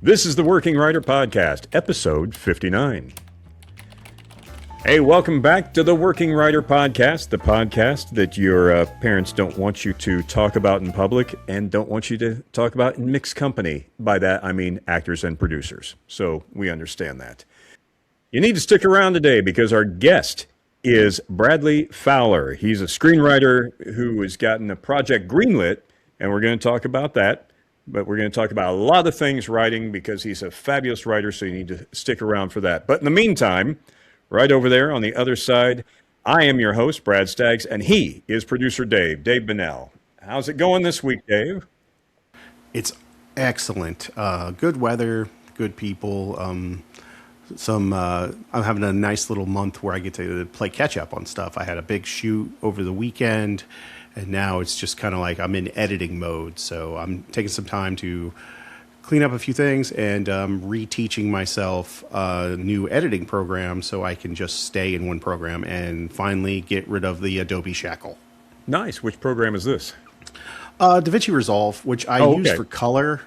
This is the Working Writer Podcast, episode 59. Hey, welcome back to the Working Writer Podcast, the podcast that your parents don't want you to talk about in public and don't want you to talk about in mixed company. By that, I mean actors and producers. So we understand that. You need to stick around today because our guest is Bradley Fowler. He's a screenwriter who has gotten a project greenlit, and we're going to talk about that. But we're going to talk about a lot of things writing because he's a fabulous writer, so you need to stick around for that. But in the meantime, right over there on the other side, I am your host, Brad Staggs, and he is producer Dave Bennell. How's it going this week, Dave? It's excellent. Good weather, good people. I'm having a nice little month where I get to play catch up on stuff. I had a big shoot over the weekend, and now it's just kind of like I'm in editing mode. So I'm taking some time to clean up a few things and reteaching myself a new editing program so I can just stay in one program and finally get rid of the Adobe shackle. Nice. Which program is this? DaVinci Resolve, which I use for color.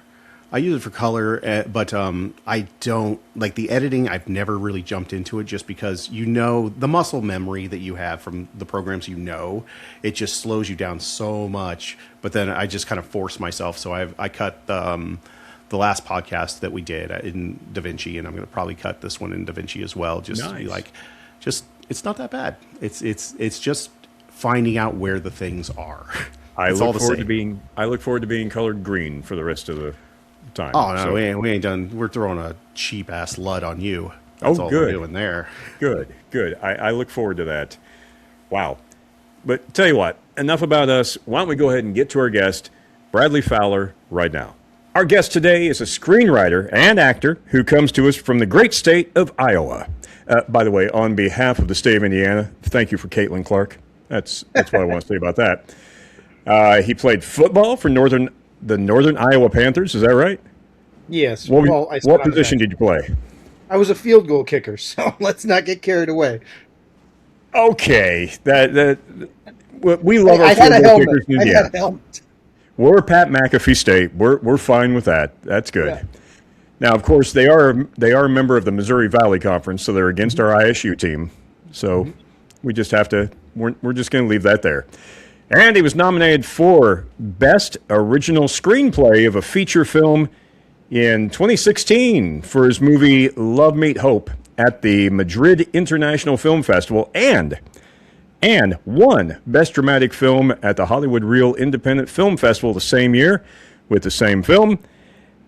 I use it for color, but I don't like the editing. I've never really jumped into it just because, the muscle memory that you have from the programs, it just slows you down so much. But then I just kind of force myself. So I cut the last podcast that we did in DaVinci, and I'm going to probably cut this one in DaVinci as well. Just to be like, it's not that bad. It's just finding out where the things are. I look forward to being colored green for the rest of the time. Oh no, we ain't done. We're throwing a cheap ass LUT on you. That's all we're doing there. Good. I look forward to that. Wow. But tell you what, enough about us. Why don't we go ahead and get to our guest, Bradley Fowler, right now. Our guest today is a screenwriter and actor who comes to us from the great state of Iowa. By the way, on behalf of the state of Indiana, thank you for Caitlin Clark. That's what I want to say about that. He played football for the Northern Iowa Panthers. Is that right? Yes. What position did you play? I was a field goal kicker, so let's not get carried away. Okay, we love our field goal kickers in Indiana. I had a helmet. We're Pat McAfee State. We're fine with that. That's good. Yeah. Now, of course, they are a member of the Missouri Valley Conference, so they're against our ISU team. So we just have to. We're just going to leave that there. And he was nominated for Best Original Screenplay of a Feature Film in 2016 for his movie Love, Meet Hope at the Madrid International Film Festival and won Best Dramatic Film at the Hollywood Reel Independent Film Festival the same year with the same film.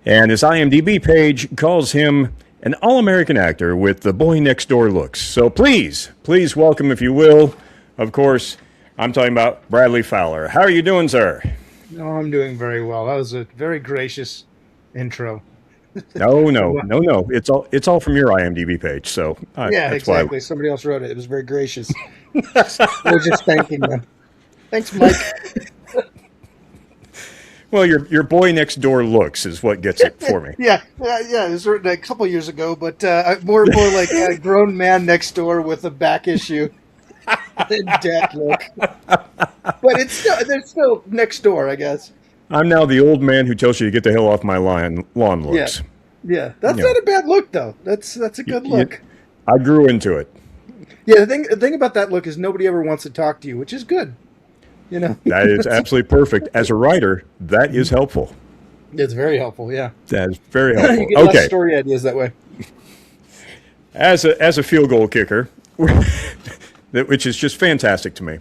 And his IMDb page calls him an all-American actor with the boy next door looks. So please welcome, if you will, of course, I'm talking about Bradley Fowler. How are you doing, sir? No, I'm doing very well. That was a very gracious intro. No. It's all from your IMDb page. So yeah, exactly. Somebody else wrote it. It was very gracious. We're just thanking them. Thanks, Mike. Well, your boy next door looks is what gets it for me. Yeah. It was written a couple years ago, but more like a grown man next door with a back issue. Dad look. But they're still next door, I guess. I'm now the old man who tells you to get the hell off my lawn looks. Yeah. That's not a bad look, though. That's a good look. I grew into it. Yeah, the thing about that look is nobody ever wants to talk to you, which is good. That is absolutely perfect. As a writer, that is helpful. It's very helpful, yeah. That is very helpful. You get less story ideas that way. As a field goal kicker, which is just fantastic to me.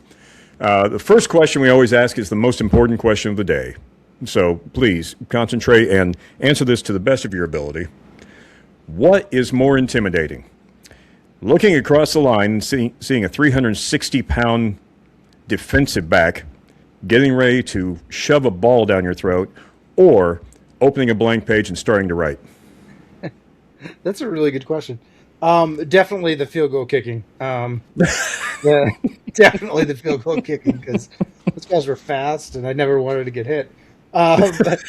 The first question we always ask is the most important question of the day. So please concentrate and answer this to the best of your ability. What is more intimidating? Looking across the line and seeing a 360-pound defensive back getting ready to shove a ball down your throat, or opening a blank page and starting to write? That's a really good question. Definitely the field goal kicking. Yeah, definitely the field goal kicking because those guys were fast and I never wanted to get hit. But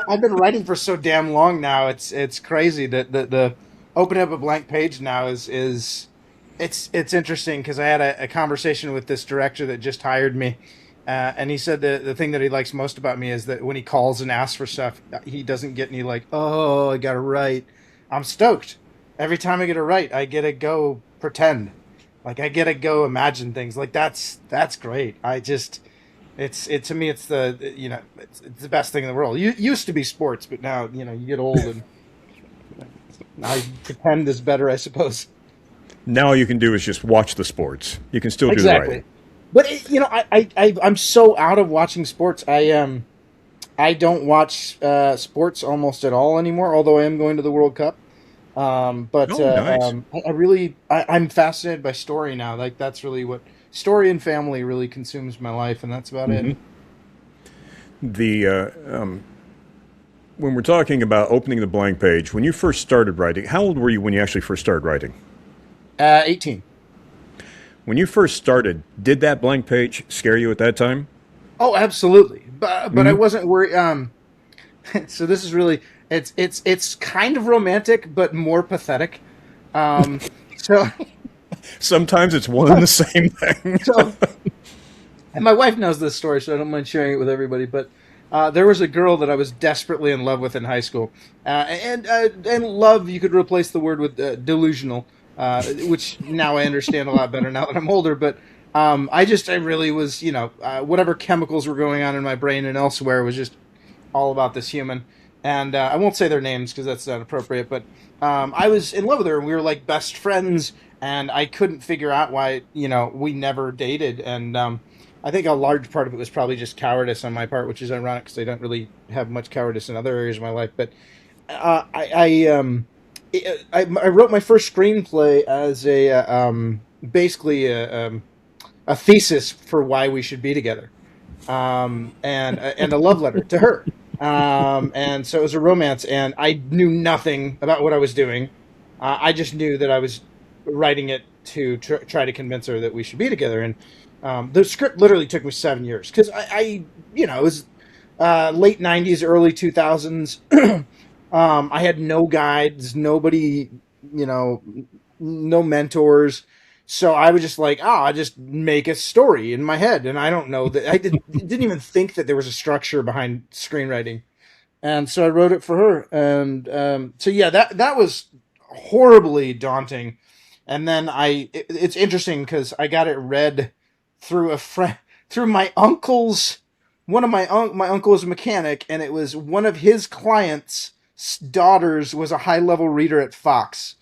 I've been writing for so damn long now. It's crazy that the opening up a blank page now is it's interesting because I had a conversation with this director that just hired me, And he said the thing that he likes most about me is that when he calls and asks for stuff, he doesn't get any like, oh, I got to write. I'm stoked. Every time I get it right, I get to go pretend. Like I get to go imagine things. Like that's great. I just to me it's it's the best thing in the world. You used to be sports, but now you get old and I pretend is better, I suppose. Now all you can do is just watch the sports. You can still do the writing. Exactly. But I'm so out of watching sports. I don't watch sports almost at all anymore. Although I am going to the World Cup. But Oh, nice. I'm fascinated by story now. Like that's really what story and family really consumes my life, and that's about it. The when we're talking about opening the blank page, when you first started writing, how old were you when you actually first started writing? 18. When you first started, did that blank page scare you at that time? Oh, absolutely. But I wasn't worried. So this is really it's kind of romantic, but more pathetic. So Sometimes it's one and the same thing. so and my wife knows this story, so I don't mind sharing it with everybody. But there was a girl that I was desperately in love with in high school, and love you could replace the word with delusional, which now I understand a lot better now that I'm older. But I really was, whatever chemicals were going on in my brain and elsewhere was just all about this human. And I won't say their names because that's not appropriate. But I was in love with her, and we were like best friends. And I couldn't figure out why, we never dated. And I think a large part of it was probably just cowardice on my part, which is ironic because I don't really have much cowardice in other areas of my life. But I wrote my first screenplay as basically a thesis for why we should be together, and a love letter to her. And so it was a romance, and I knew nothing about what I was doing. I just knew that I was writing it to try to convince her that we should be together. And the script literally took me 7 years because it was late '90s, early 2000s. I had no guides, nobody, no mentors. So I was just like, I just make a story in my head, and I don't know that didn't even think that there was a structure behind screenwriting, and so I wrote it for her, and so yeah, that was horribly daunting, and then it's interesting because I got it read through a friend through my uncle's one of my uncle was a mechanic, and it was one of his clients' daughters was a high level reader at Fox.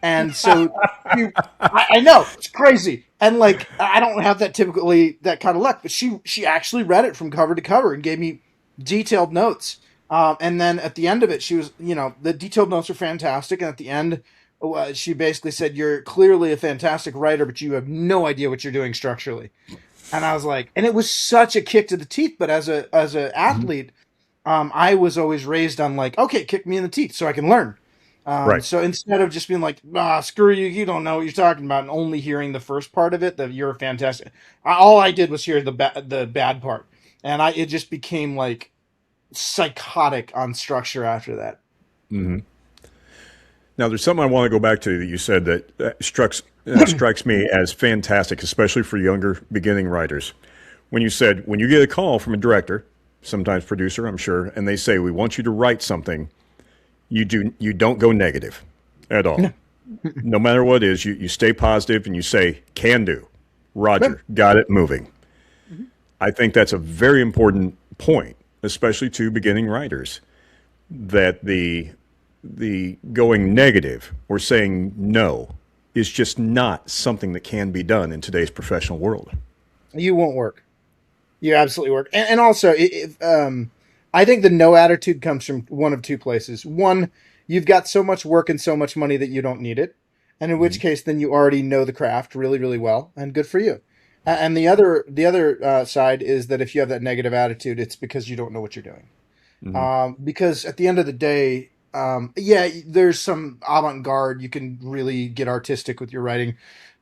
And so I know it's crazy, and like I don't have that kind of luck, but she actually read it from cover to cover and gave me detailed notes. And then at the end of it, she was, the detailed notes are fantastic, and at the end, she basically said, "You're clearly a fantastic writer, but you have no idea what you're doing structurally." And I was like, and it was such a kick to the teeth. But as a athlete, I was always raised on like, okay, kick me in the teeth so I can learn. Right. So instead of just being like, screw you, you don't know what you're talking about, and only hearing the first part of it, that you're fantastic. All I did was hear the bad part, and it just became like psychotic on structure after that. Now, there's something I want to go back to that you said that strikes me as fantastic, especially for younger beginning writers. When you said, when you get a call from a director, sometimes producer, I'm sure, and they say, we want you to write something, you don't go negative at all. No matter what it is, you stay positive and you say, can do. Roger, got it, moving. I think that's a very important point, especially to beginning writers, that the going negative or saying no is just not something that can be done in today's professional world. You won't work. You absolutely work. And also, I think the no attitude comes from one of two places. One, you've got so much work and so much money that you don't need it. And in which case, then you already know the craft really, really well, and good for you. And the other side is that if you have that negative attitude, it's because you don't know what you're doing. Because at the end of the day, there's some avant-garde. You can really get artistic with your writing.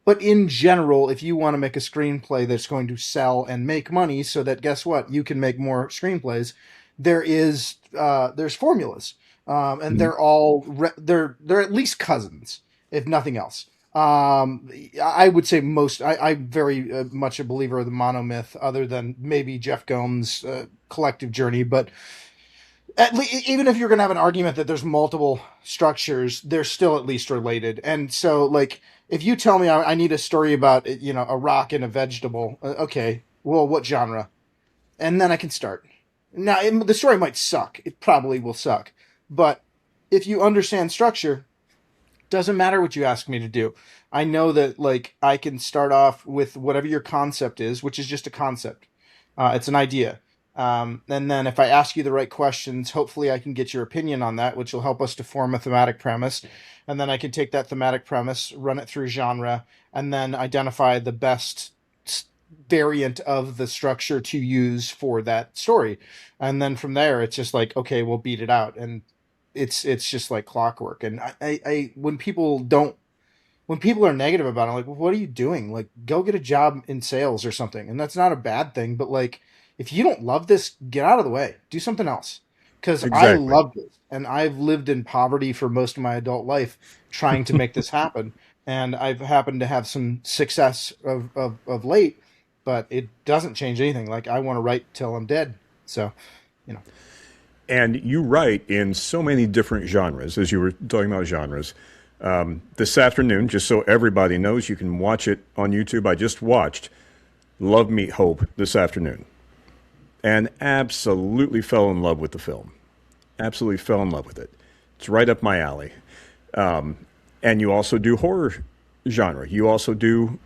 But in general, if you want to make a screenplay that's going to sell and make money so that, guess what, you can make more screenplays, there's formulas. And they're all, they're at least cousins, if nothing else. I would say most. I'm very much a believer of the monomyth, other than maybe Jeff Gomes' collective journey. But even if you're going to have an argument that there's multiple structures, they're still at least related. And so, like, if you tell me I need a story about, a rock and a vegetable, okay, well, what genre? And then I can start. Now, the story might suck. It probably will suck. But if you understand structure, doesn't matter what you ask me to do. I know that, like, I can start off with whatever your concept is, which is just a concept. It's an idea. And then if I ask you the right questions, hopefully I can get your opinion on that, which will help us to form a thematic premise. And then I can take that thematic premise, run it through genre, and then identify the best variant of the structure to use for that story. And then from there, it's just like, okay, we'll beat it out. And it's just like clockwork. And I when people are negative about it, I'm like, well, what are you doing? Like, go get a job in sales or something. And that's not a bad thing, but like, if you don't love this, get out of the way. Do something else. Because I love this. And I've lived in poverty for most of my adult life trying to make this happen. And I've happened to have some success of late, but it doesn't change anything. Like, I want to write till I'm dead. So, And you write in so many different genres, as you were talking about genres. This afternoon, just so everybody knows, you can watch it on YouTube. I just watched Love, Meet Hope this afternoon and absolutely fell in love with the film. Absolutely fell in love with it. It's right up my alley. And you also do horror genre. You also do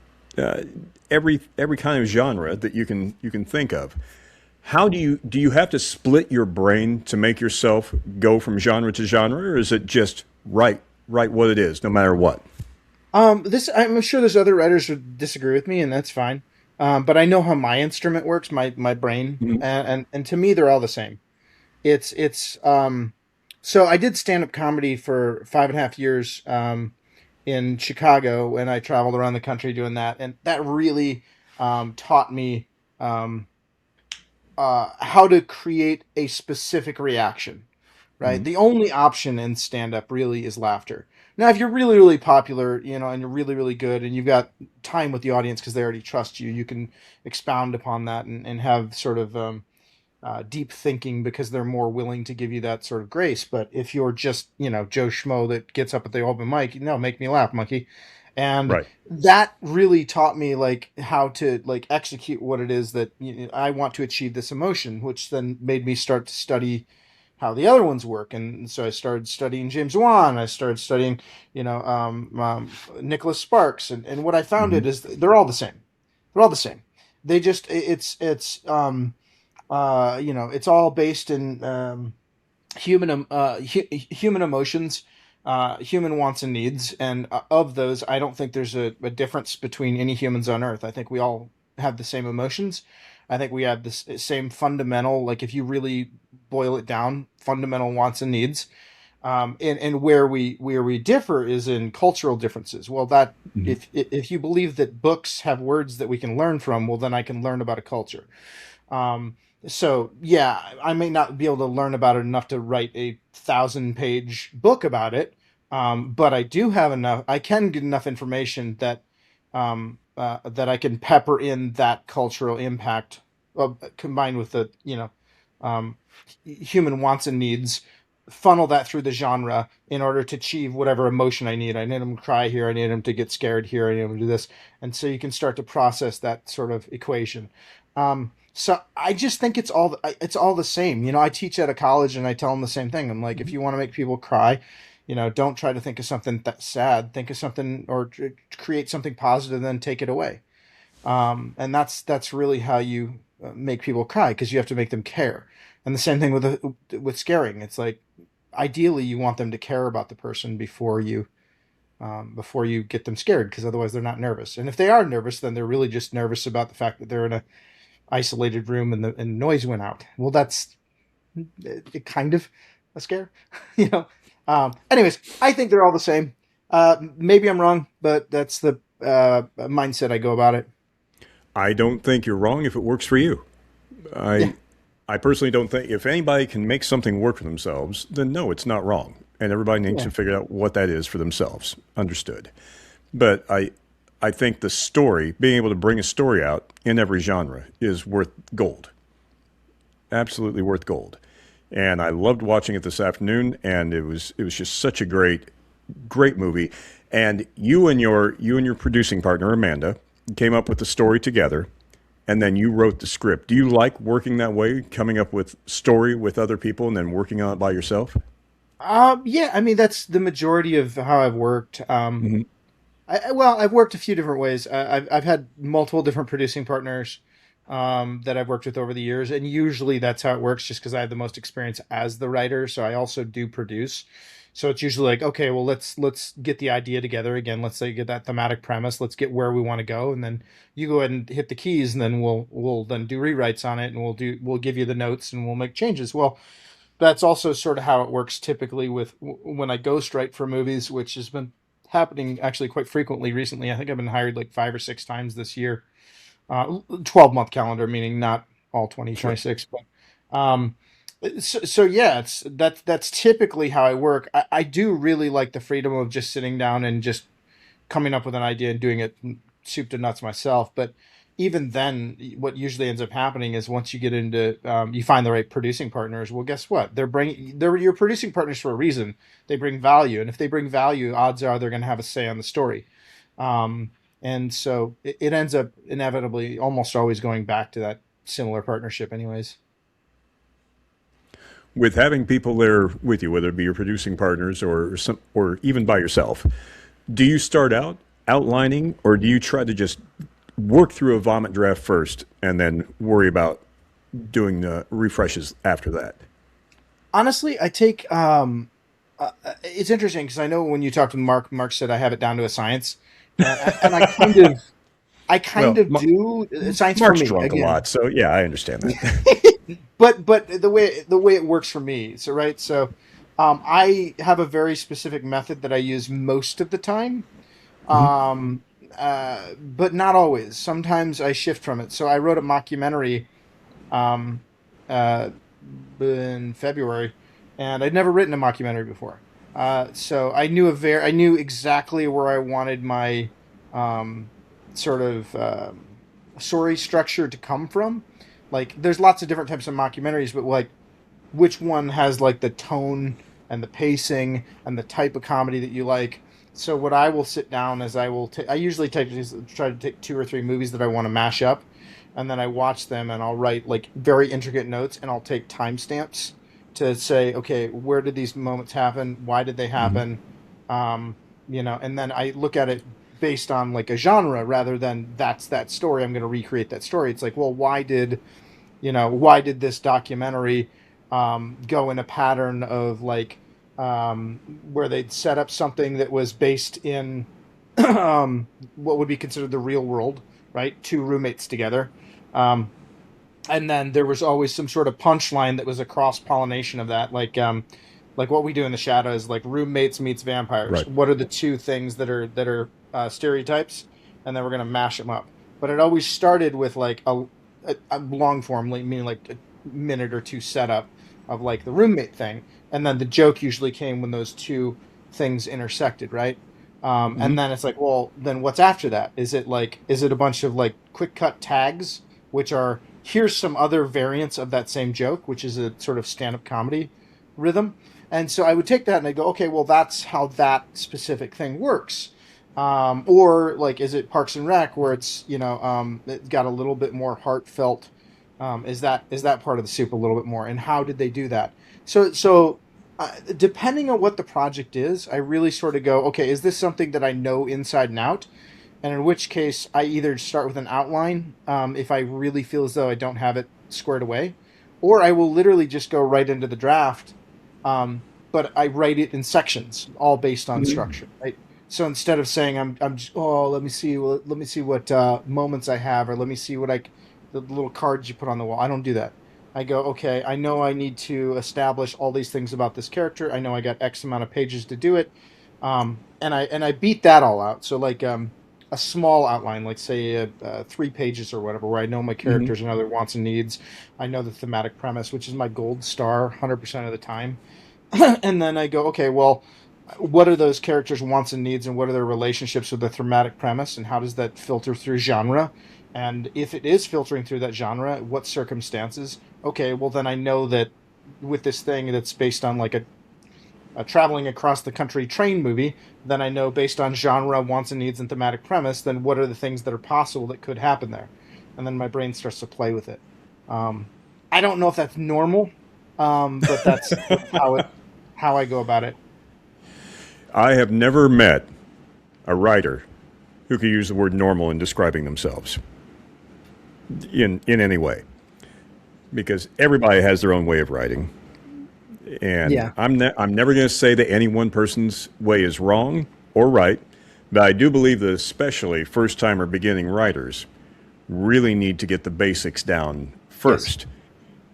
every kind of genre that you can think of. How do you have to split your brain to make yourself go from genre to genre, or is it just write what it is, no matter what? I'm sure there's other writers who disagree with me, and that's fine. But I know how my instrument works, my brain, Mm-hmm. and to me they're all the same. So I did stand-up comedy for 5.5 years in Chicago, and I traveled around the country doing that, and that really taught me how to create a specific reaction. Right, the only option in stand-up really is laughter. Now, if you're really, really popular, and you're really, really good, and you've got time with the audience because they already trust you, you can expound upon that and have sort of deep thinking because they're more willing to give you that sort of grace. But if you're just, Joe Schmo that gets up at the open mic, no, make me laugh, monkey. And Right. that really taught me like how to like execute what it is that I want to achieve this emotion, which then made me start to study how the other ones work. And so I started studying James Wan. I started studying, Nicholas Sparks. And what I found Mm-hmm. is they're all the same. They're all the same. They just, it's all based in human emotions, human wants and needs. And of those, I don't think there's a difference between any humans on Earth. I think we all have the same emotions. I think we have the same fundamental, like if you really boil it down, fundamental wants and needs. And where we differ is in cultural differences. Well, that Mm-hmm. if you believe that books have words that we can learn from, well, then I can learn about a culture. So yeah, I may not be able to learn about it enough to write a 1,000-page book about it, but I do have enough. I can get enough information that that I can pepper in that cultural impact, combined with the human wants and needs, funnel that through the genre in order to achieve whatever emotion I need. I need them to cry here. I need them to get scared here. I need them to do this, and so you can start to process that sort of equation. So I just think it's all the same. I teach at a college and I tell them the same thing. I'm like, if you want to make people cry, don't try to think of something that's sad. Think of something or create something positive, then take it away. And that's really how you make people cry, because you have to make them care. And the same thing with scaring. It's like, ideally you want them to care about the person before you get them scared, because otherwise they're not nervous. And if they are nervous, then they're really just nervous about the fact that they're in a isolated room and the noise went out. Well, that's kind of a scare, Anyways, I think they're all the same. Maybe I'm wrong, but that's the mindset I go about it. I don't think you're wrong if it works for you. I personally don't think if anybody can make something work for themselves, then no, it's not wrong. And everybody needs to figure out what that is for themselves. Understood. But I think the story, being able to bring a story out in every genre, is worth gold. Absolutely worth gold. And I loved watching it this afternoon, and it was just such a great movie. And you and your producing partner Amanda came up with the story together, and then you wrote the script. Do you like working that way, coming up with story with other people and then working on it by yourself? Yeah, I mean that's the majority of how I've worked. Hmm. Well, I've worked a few different ways. I've had multiple different producing partners that I've worked with over the years, and usually that's how it works. Just because I have the most experience as the writer, so I also do produce. So it's usually like, okay, well, let's get the idea together again. Let's say get that thematic premise. Let's get where we want to go, and then you go ahead and hit the keys, and then we'll then do rewrites on it, and we'll give you the notes, and we'll make changes. Well, that's also sort of how it works typically with when I ghostwrite for movies, which has been happening actually quite frequently recently. I think I've been hired like 5 or 6 times this year. 12-month calendar, meaning not all Sure. 2026, but so yeah, that's typically how I work. I do really like the freedom of just sitting down and just coming up with an idea and doing it soup to nuts myself. But even then, what usually ends up happening is once you get into, you find the right producing partners. Well, guess what? They're your producing partners for a reason. They bring value, and if they bring value, odds are they're going to have a say on the story. Um, and so it ends up inevitably almost always going back to that similar partnership, anyways. With having people there with you, whether it be your producing partners or even by yourself, do you start out outlining, or do you try to just work through a vomit draft first and then worry about doing the refreshes after that? Honestly, I take it's interesting because I know when you talked to Mark, Mark said I have it down to a science, and I kind Well, of do science for Mark's me drunk a again. lot, so yeah, I understand that. But the way it works for me, so right, so I have a very specific method that I use most of the time, Hmm. um, but not always. Sometimes I shift from it. So I wrote a mockumentary um, uh, in February, and I'd never written a mockumentary before. So I knew exactly where I wanted my um, sort of story structure to come from. Like, there's lots of different types of mockumentaries, but like, which one has like the tone and the pacing and the type of comedy that you like. So what I will sit down is I usually try to take 2 or 3 movies that I want to mash up, and then I watch them and I'll write like very intricate notes and I'll take timestamps to say, okay, where did these moments happen? Why did they Hmm. happen? Um, and then I look at it based on like a genre rather than that's that story. I'm going to recreate that story. It's like, well, why did this documentary go in a pattern of like where they'd set up something that was based in what would be considered the real world, right? Two roommates together. Um, and then there was always some sort of punchline that was a cross pollination of that, like What We Do in the Shadows, like roommates meets vampires. Right. What are the two things that are stereotypes, and then we're gonna mash them up. But it always started with like a long form, like, meaning like a minute or two setup of like the roommate thing, and then the joke usually came when those two things intersected, right? Hmm. And then it's like, well, then what's after that? Is it a bunch of like quick cut tags, which are here's some other variants of that same joke, which is a sort of stand up comedy rhythm. And so I would take that and I go, okay, well, that's how that specific thing works. Or like, is it Parks and Rec where it's got a little bit more heartfelt? Is that part of the soup a little bit more? And how did they do that? So depending on what the project is, I really sort of go, okay, is this something that I know inside and out? And in which case, I either start with an outline if I really feel as though I don't have it squared away, or I will literally just go right into the draft. But I write it in sections, all based on structure. Right. So instead of saying I'm just, oh, let me see what moments I have, or let me see the little cards you put on the wall. I don't do that. I go, okay, I know I need to establish all these things about this character. I know I got X amount of pages to do it, and I beat that all out. So like a small outline, like say 3 pages or whatever, where I know my Hmm. characters and other wants and needs. I know the thematic premise, which is my gold star 100% of the time. And then I go, okay, well, what are those characters' wants and needs, and what are their relationships with the thematic premise, and how does that filter through genre? And if it is filtering through that genre, what circumstances? Okay, well then I know that with this thing that's based on like a traveling across the country train movie, then I know based on genre, wants and needs, and thematic premise, then what are the things that are possible that could happen there? And then my brain starts to play with it. I don't know if that's normal, but that's how I go about it. I have never met a writer who could use the word normal in describing themselves in any way, because everybody has their own way of writing. And Yeah. I'm never going to say that any one person's way is wrong or right, but I do believe that especially first-time or beginning writers really need to get the basics down first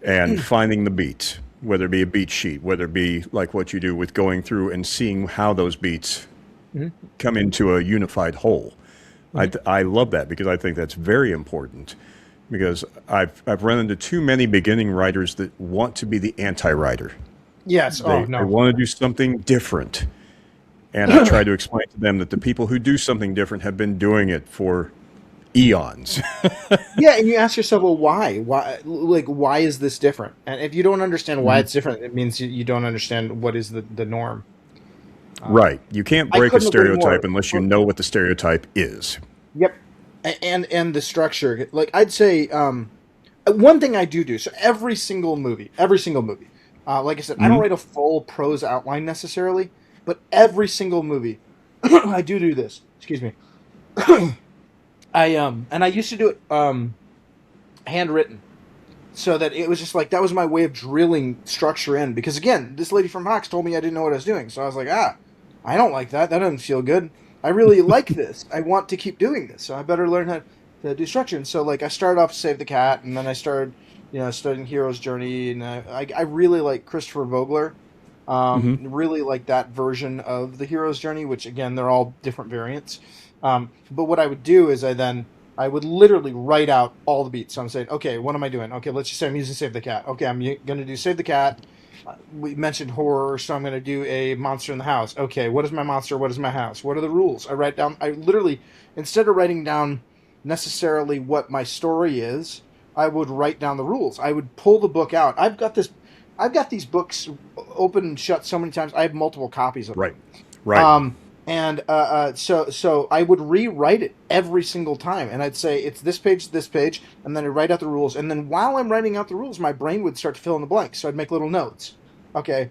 and finding the beats, whether it be a beat sheet, whether it be like what you do with going through and seeing how those beats come into a unified whole. I love that because I think that's very important, because I've run into too many beginning writers that want to be the anti-writer. Yes. They want to do something different. And I try to explain to them that the people who do something different have been doing it for eons. Yeah, and you ask yourself, well, why? Why is this different? And if you don't understand why it's different, it means you don't understand what is the norm. Right. You can't I break a couldn't agree more. stereotype unless you know what the stereotype is. Yep. And the structure. Like, I'd say one thing I do. So every single movie, like I said, I don't write a full prose outline necessarily, but every single movie, I do this. Excuse me. I used to do it handwritten, so that it was just like that was my way of drilling structure in. Because again, this lady from Hawks told me I didn't know what I was doing, so I was like, I don't like that. That doesn't feel good. I really like this. I want to keep doing this, so I better learn how to do structure. And so, like, I started off Save the Cat, and then I started, studying Hero's Journey, and I really like Christopher Vogler. Really like that version of the Hero's Journey, which again, they're all different variants. But what I would do is I would literally write out all the beats. So I'm saying, okay, what am I doing? Okay, let's just say I'm using Save the Cat. Okay, I'm going to do Save the Cat. We mentioned horror, so I'm going to do a monster in the house. Okay, what is my monster? What is my house? What are the rules? I literally, instead of writing down necessarily what my story is, I would write down the rules. I would pull the book out. I've got these books open and shut so many times. I have multiple copies of them. Right. So I would rewrite it every single time, and I'd say it's this page, and then I'd write out the rules, and then while I'm writing out the rules, my brain would start to fill in the blanks, so I'd make little notes. Okay,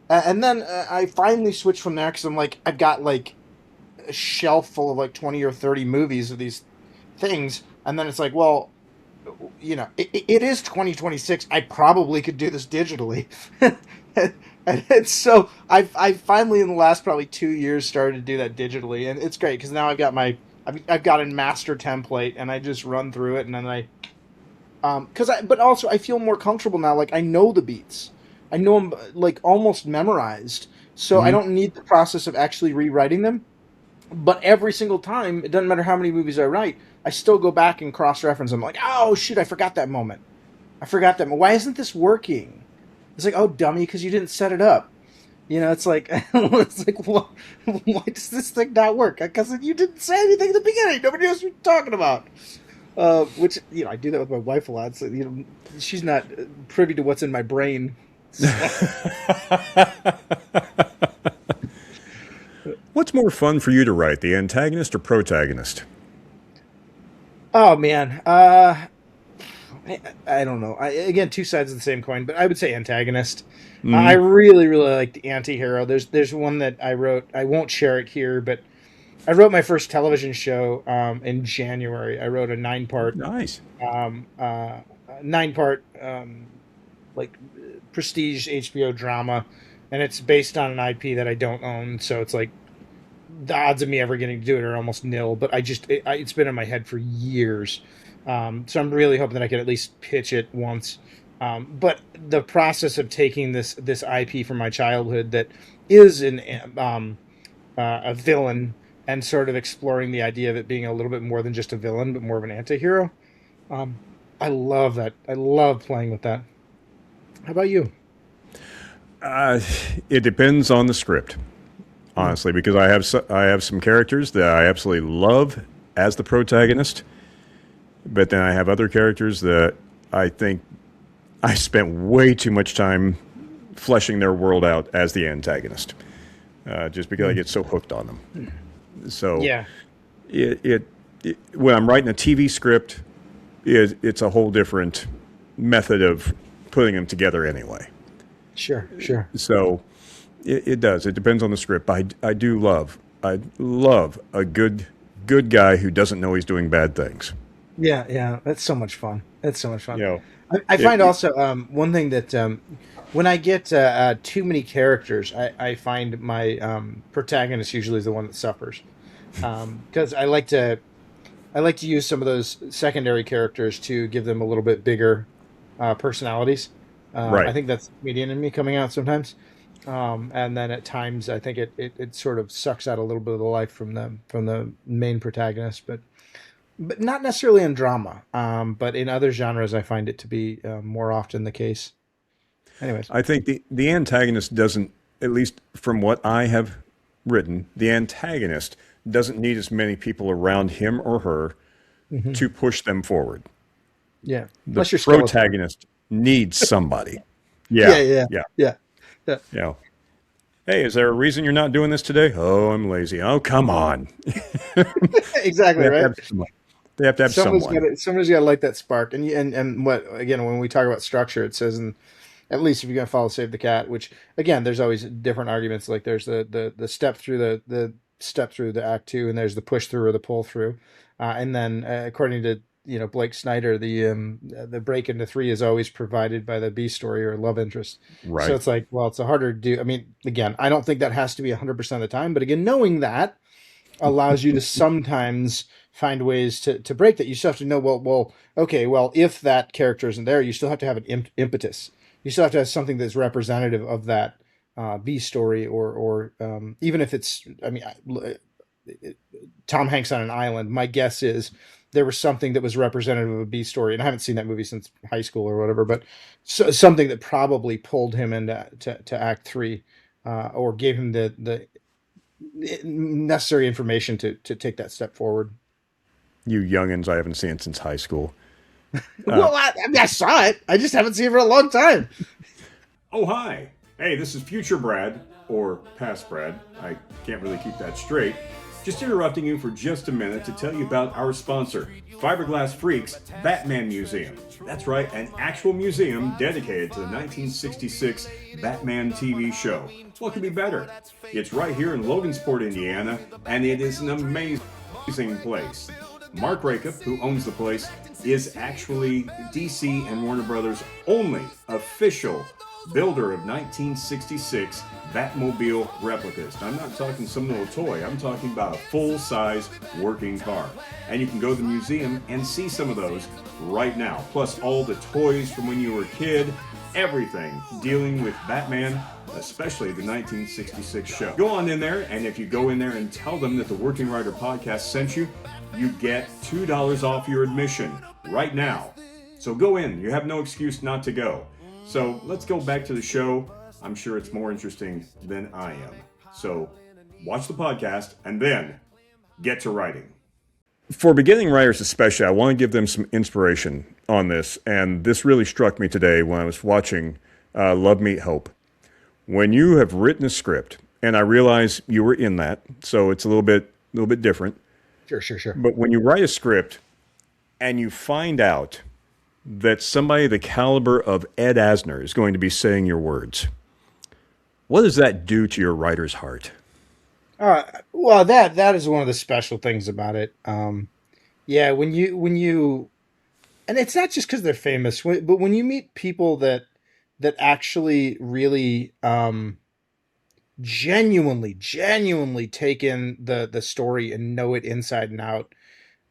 and then I finally switched from there because I'm like, I've got like a shelf full of like 20 or 30 movies of these things, and then it's like, well, it is 2026. I probably could do this digitally. And so I finally in the last probably 2 years started to do that digitally, and it's great because now I've got a master template, and I just run through it, and then but also I feel more comfortable now. Like, I know the beats, I know them like almost memorized, so I don't need the process of actually rewriting them. But every single time, it doesn't matter how many movies I write, I still go back and cross-reference them. Like, oh shoot, I forgot that moment. Why isn't this working? It's like, oh, dummy, because you didn't set it up. It's like, why does this thing not work? Because you didn't say anything at the beginning. Nobody knows what you're talking about. Which, I do that with my wife a lot. So, she's not privy to what's in my brain. What's more fun for you to write, the antagonist or protagonist? Oh, man. I don't know. Again, two sides of the same coin, but I would say antagonist. I really, really like the anti-hero. There's one that I wrote. I won't share it here, but I wrote my first television show in January. I wrote a 9-part, Nice. 9-part like prestige HBO drama, and it's based on an IP that I don't own. So it's like the odds of me ever getting to do it are almost nil. But it's been in my head for years. So I'm really hoping that I can at least pitch it once. But the process of taking this IP from my childhood that is a villain, and sort of exploring the idea of it being a little bit more than just a villain, but more of an anti-hero. I love that. I love playing with that. How about you? It depends on the script, honestly, because I have some characters that I absolutely love as the protagonist, but then I have other characters that I think I spent way too much time fleshing their world out as the antagonist, just because I get so hooked on them. So Yeah. it when I'm writing a TV script, it's a whole different method of putting them together anyway. Sure. Sure. So it does. It depends on the script. I love a good guy who doesn't know he's doing bad things. Yeah. Yeah. That's so much fun. That's so much fun. You know, I find also one thing that when I get too many characters, I find my protagonist usually is the one that suffers, because I like to use some of those secondary characters to give them a little bit bigger personalities. I right. think that's the comedian in me coming out sometimes, and then at times I think it sort of sucks out a little bit of the life from the main protagonist, but not necessarily in drama. But in other genres, I find it to be more often the case. Anyways, I think the antagonist doesn't, at least from what I have written, the antagonist doesn't need as many people around him or her to push them forward. yeah, The unless you're skeleton. protagonist needs somebody. Yeah, Yeah, yeah, yeah. yeah, yeah. You know, hey, is there a reason you're not doing this today? Oh, I'm lazy. Oh, come on. They Exactly have to right. have someone. They have to have someone. Somebody's got to light that spark. And what again? When we talk about structure, it says in at least if you're gonna follow Save the Cat, which again, there's always different arguments. Like there's the step through the step through the act two, and there's the push through or the pull through, and then according to Blake Snyder, the break into three is always provided by the B story or love interest. So Right. it's like, well, it's a harder to do. I mean, again, I don't think that has to be 100% of the time, but again, knowing that allows you to sometimes find ways to break that. You still have to know, okay, well, if that character isn't there, you still have to have an impetus. You still have to have something that's representative of that B story, or even if it's, I mean, Tom Hanks on an island. My guess is there was something that was representative of a B story, and I haven't seen that movie since high school or whatever, but something that probably pulled him into to Act Three, or gave him the necessary information to take that step forward. You youngins, I haven't seen since high school. Well, I mean, I saw it. I just haven't seen it for a long time. Oh, hi. Hey, this is future Brad, or past Brad. I can't really keep that straight. Just interrupting you for just a minute to tell you about our sponsor, Fiberglass Freaks Batman Museum. That's right, an actual museum dedicated to the 1966 Batman TV show. What could be better? It's right here in Logansport, Indiana, and it is an amazing place. Mark Rakup, who owns the place, is actually DC and Warner Brothers' only official builder of 1966 Batmobile replicas. I'm not talking some little toy, I'm talking about a full-size working car. And you can go to the museum and see some of those right now. Plus all the toys from when you were a kid, everything dealing with Batman, especially the 1966 show. Go on in there, and if you go in there and tell them that the Working Writer Podcast sent you, you get $2 off your admission right now. So go in, you have no excuse not to go. So let's go back to the show. I'm sure it's more interesting than I am. So watch the podcast and then get to writing. For beginning writers especially, I want to give them some inspiration on this. And this really struck me today when I was watching Love Meet Hope. When you have written a script, and I realize you were in that, so it's a little bit different. Sure. But when you write a script and you find out that somebody the caliber of Ed Asner is going to be saying your words, what does that do to your writer's heart? Well, that is one of the special things about it. Yeah, when you, and it's not just because they're famous, but when you meet people that actually really genuinely take in the story and know it inside and out,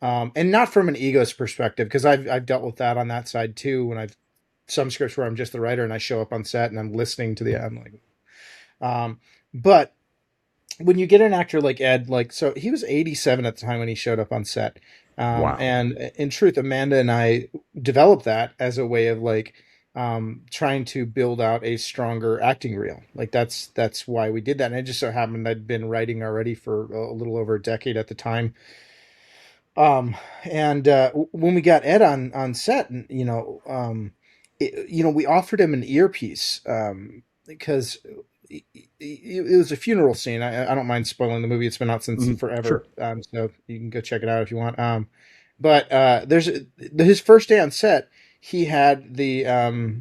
and not from an ego's perspective, because I've dealt with that on that side too. When I've some scripts where I'm just the writer and I show up on set and I'm listening to I'm like, but when you get an actor like Ed, like, so he was 87 at the time when he showed up on set. Wow. And in truth, Amanda and I developed that as a way of like, trying to build out a stronger acting reel. Like that's why we did that. And it just so happened I'd been writing already for a little over a decade at the time. And when we got Ed on set, and we offered him an earpiece because it was a funeral scene. I don't mind spoiling the movie. It's been out since forever. Sure. So you can go check it out if you want. But there's his first day on set, he had the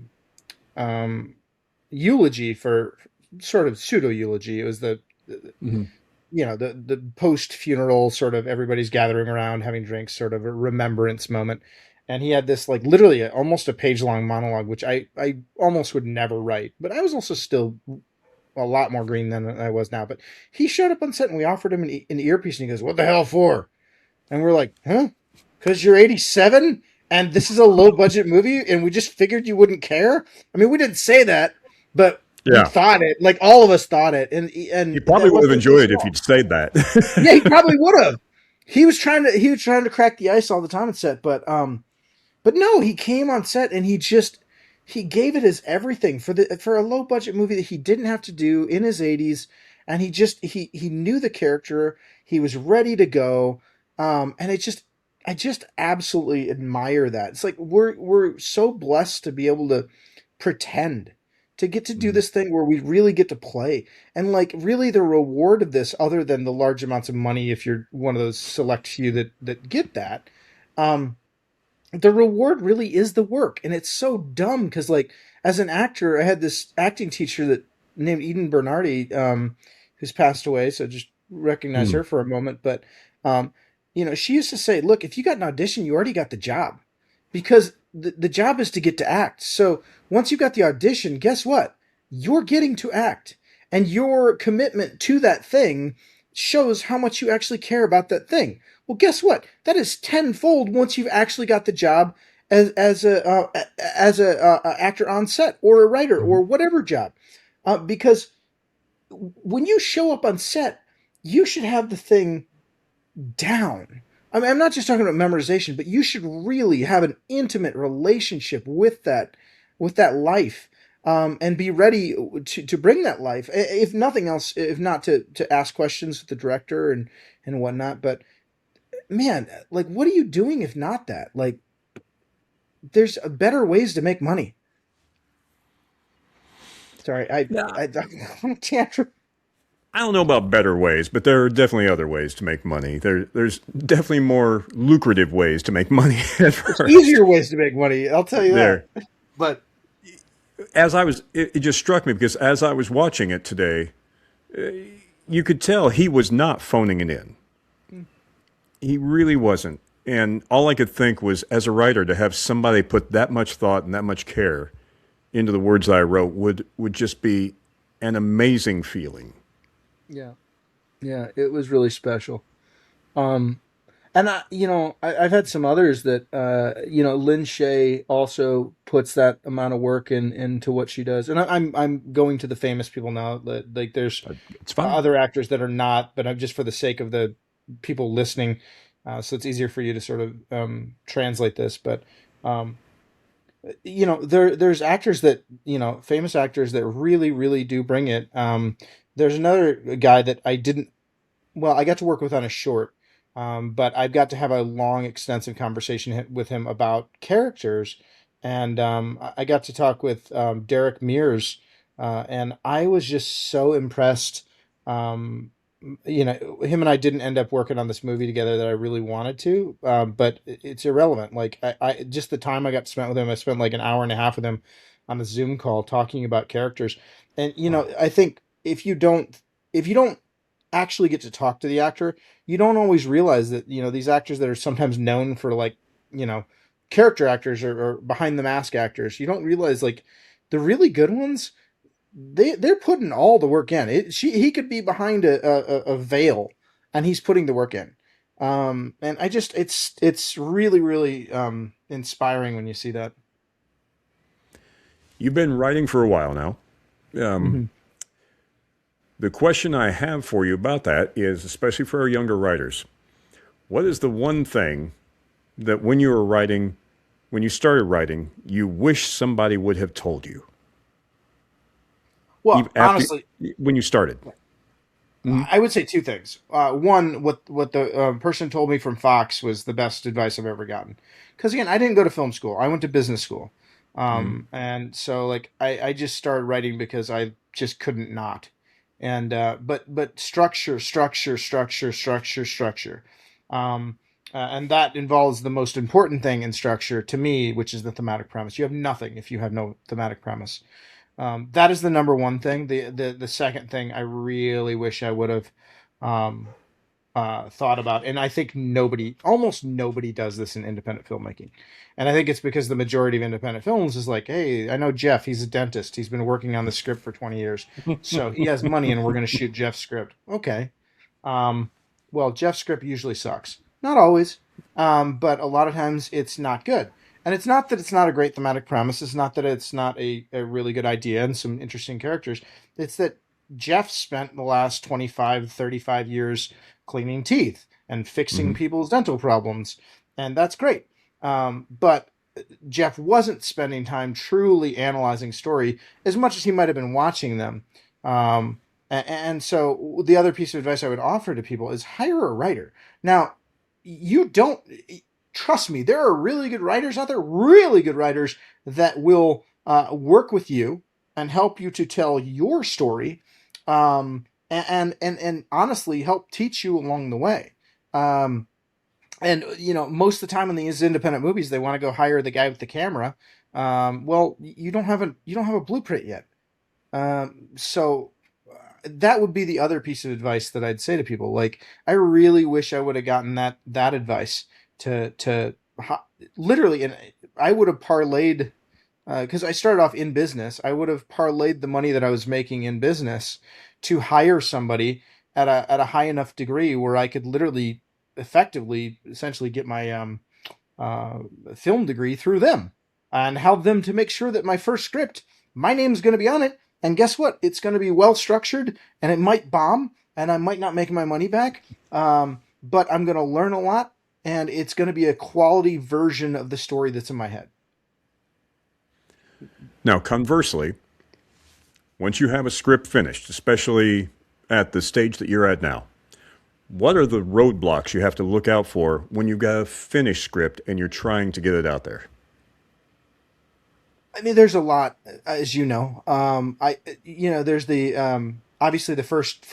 eulogy for sort of pseudo eulogy. It was the the post funeral sort of everybody's gathering around having drinks, sort of a remembrance moment. And he had this like literally almost a page long monologue, which I almost would never write, but I was also still a lot more green than I was now. But he showed up on set and we offered him an earpiece and he goes, "What the hell for?" And we're like, "Huh? Because you're 87 and this is a low budget movie and we just figured you wouldn't care." I mean, we didn't say that, but we thought it. Like all of us thought it. And he probably would have enjoyed it if you'd said that. Yeah, he probably would have. He was trying to crack the ice all the time on set, but no, he came on set and he gave it his everything for a low budget movie that he didn't have to do in his 80s, and he knew the character, he was ready to go, and I just absolutely admire that. It's like we're so blessed to be able to pretend, to get to do this thing where we really get to play, and like really the reward of this, other than the large amounts of money if you're one of those select few that get that, the reward really is the work. And it's so dumb because like as an actor, I had this acting teacher that named Eden Bernardi, who's passed away, so just recognize her for a moment. But she used to say, look, if you got an audition, you already got the job, because the job is to get to act. So once you got the audition, guess what? You're getting to act, and your commitment to that thing shows how much you actually care about that thing. Well, guess what? That is tenfold once you've actually got the job as a actor on set, or a writer, or whatever job. Because when you show up on set, you should have the thing down. I mean, I'm not just talking about memorization, but you should really have an intimate relationship with that life, and be ready to bring that life. If nothing else, if not to ask questions with the director and whatnot. But man, like, what are you doing if not that? Like, there's better ways to make money. Sorry, I can't. I don't know about better ways, but there are definitely other ways to make money. There's definitely more lucrative ways to make money. Easier ways to make money, I'll tell you that. But it just struck me because as I was watching it today, you could tell he was not phoning it in. He really wasn't. And all I could think was, as a writer, to have somebody put that much thought and that much care into the words I wrote would just be an amazing feeling. Yeah, it was really special. And I've had some others that Lynn Shaye also puts that amount of work into what she does. And I'm going to the famous people now. That like there's other actors that are not, but I'm just for the sake of the people listening, so it's easier for you to sort of translate this. But there's actors that famous actors that really, really do bring it. There's another guy that I got to work with on a short, but I've got to have a long, extensive conversation with him about characters. And I got to talk with Derek Mears, and I was just so impressed. Him and I didn't end up working on this movie together that I really wanted to, but it's irrelevant. Like I just the time I got spent with him, I spent like an hour and a half with him on a Zoom call talking about characters. And I think if you don't actually get to talk to the actor, you don't always realize that these actors that are sometimes known for like character actors or behind the mask actors, you don't realize like the really good ones, they're putting all the work in. He could be behind a veil and he's putting the work in. And I just it's really, really inspiring when you see that. You've been writing for a while now. The question I have for you about that is, especially for our younger writers, what is the one thing that when you were writing when you started writing, you wish somebody would have told you? Well, Even after, honestly, when you started. I would say two things. One, what the person told me from Fox was the best advice I've ever gotten. Because again, I didn't go to film school. I went to business school, and so like I just started writing because I just couldn't not. And but structure. And that involves the most important thing in structure to me, which is the thematic premise. You have nothing if you have no thematic premise. That is the number one thing. The second thing I really wish I would have um, thought about, and I think almost nobody does this in independent filmmaking, and I think it's because the majority of independent films is like, hey, I know Jeff, he's a dentist, he's been working on the script for 20 years, so he has money, and we're going to shoot Jeff's script. Okay, um, well, Jeff's script usually sucks, not always, but a lot of times it's not good. And it's not that it's not a great thematic premise. It's not that it's not a really good idea and some interesting characters. It's that Jeff spent the last 25, 35 years cleaning teeth and fixing Hmm. people's dental problems. And that's great. But Jeff wasn't spending time truly analyzing story as much as he might have been watching them. And so the other piece of advice I would offer to people is hire a writer. Now, you don't trust me, there are really good writers out there, really good writers that will work with you and help you to tell your story, and honestly help teach you along the way. Um, and most of the time in these independent movies, they want to go hire the guy with the camera. Well, you don't have a blueprint yet. So that would be the other piece of advice that I'd say to people. Like, I really wish I would have gotten that advice to literally, and I would have parlayed because I started off in business. I would have parlayed the money that I was making in business to hire somebody at a high enough degree where I could literally, effectively, essentially get my uh, film degree through them and help them to make sure that my first script, my name's going to be on it. And guess what? It's going to be well structured, and it might bomb, and I might not make my money back. But I'm going to learn a lot, and it's going to be a quality version of the story that's in my head. Now, conversely, once you have a script finished, especially at the stage that you're at now, what are the roadblocks you have to look out for when you've got a finished script and you're trying to get it out there? I mean, there's a lot, as you know. There's the obviously the first.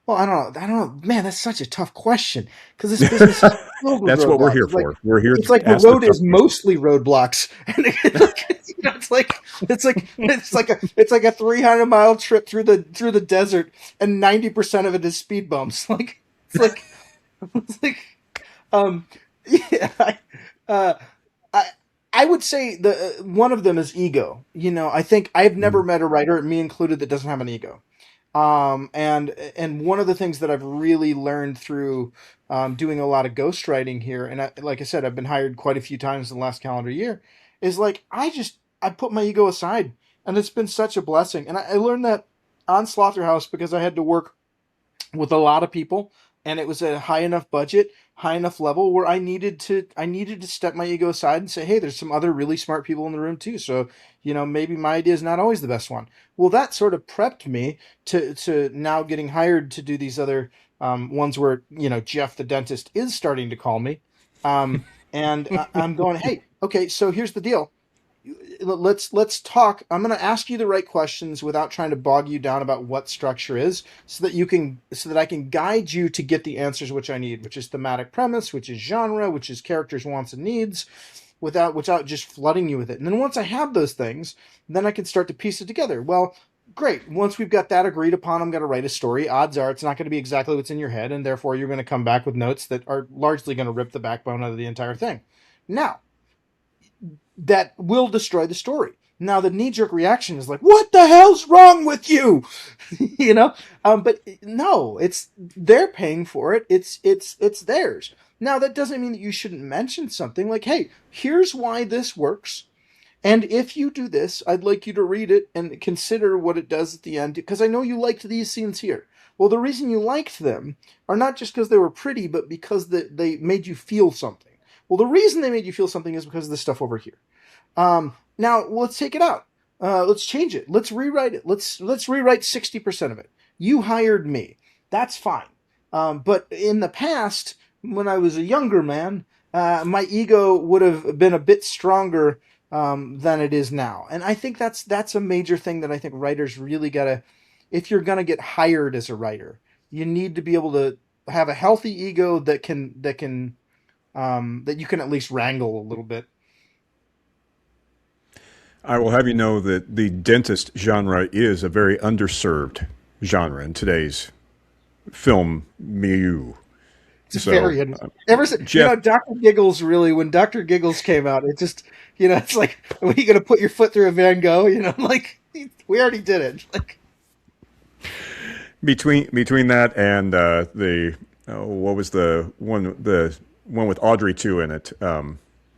Well, I don't know. Man, that's such a tough question because this business is filled with That's what we're roadblocks. here for. We're here It's to like the ask the road tough is questions. mostly roadblocks, and it's like a 300-mile trip through the desert, and 90% of it is speed bumps. It's like um yeah. Uh, I I would say the one of them is ego. I think I've never Mhm. met a writer, me included, that doesn't have an ego. And one of the things that I've really learned through doing a lot of ghostwriting here, and like I said, I've been hired quite a few times in the last calendar year, is like I put my ego aside, and it's been such a blessing. And I learned that on Slaughterhouse because I had to work with a lot of people, and it was a high enough budget, high enough level where I needed to step my ego aside and say, hey, there's some other really smart people in the room too, so maybe my idea is not always the best one. Well, that sort of prepped me to now getting hired to do these other ones where Jeff the dentist is starting to call me, and I'm going, hey, okay, so here's the deal. Let's talk. I'm going to ask you the right questions without trying to bog you down about what structure is, so that I can guide you to get the answers which I need, which is thematic premise, which is genre, which is characters wants and needs, without just flooding you with it. And then once I have those things, then I can start to piece it together. Well, great. Once we've got that agreed upon, I'm going to write a story. Odds are it's not going to be exactly what's in your head, and therefore you're going to come back with notes that are largely going to rip the backbone out of the entire thing. Now, that will destroy the story. Now the knee-jerk reaction is like, "What the hell's wrong with you?" you know. But no, they're paying for it. It's theirs. Now that doesn't mean that you shouldn't mention something like, "Hey, here's why this works, and if you do this, I'd like you to read it and consider what it does at the end, because I know you liked these scenes here." Well, the reason you liked them are not just because they were pretty, but because they made you feel something. Well, the reason they made you feel something is because of this stuff over here. Now let's take it out. Let's change it. Let's rewrite it. Let's rewrite 60% of it. You hired me. That's fine. But in the past, when I was a younger man, my ego would have been a bit stronger than it is now. And I think that's a major thing that I think writers really gotta, if you're gonna get hired as a writer, you need to be able to have a healthy ego that you can at least wrangle a little bit. I will have you know that the dentist genre is a very underserved genre in today's film milieu. It's very ever since Jeff, Dr. Giggles really, when Dr. Giggles came out, it just it's like, are you gonna put your foot through a Van Gogh? Like we already did it. Like between that and what was the one with Audrey 2 in it?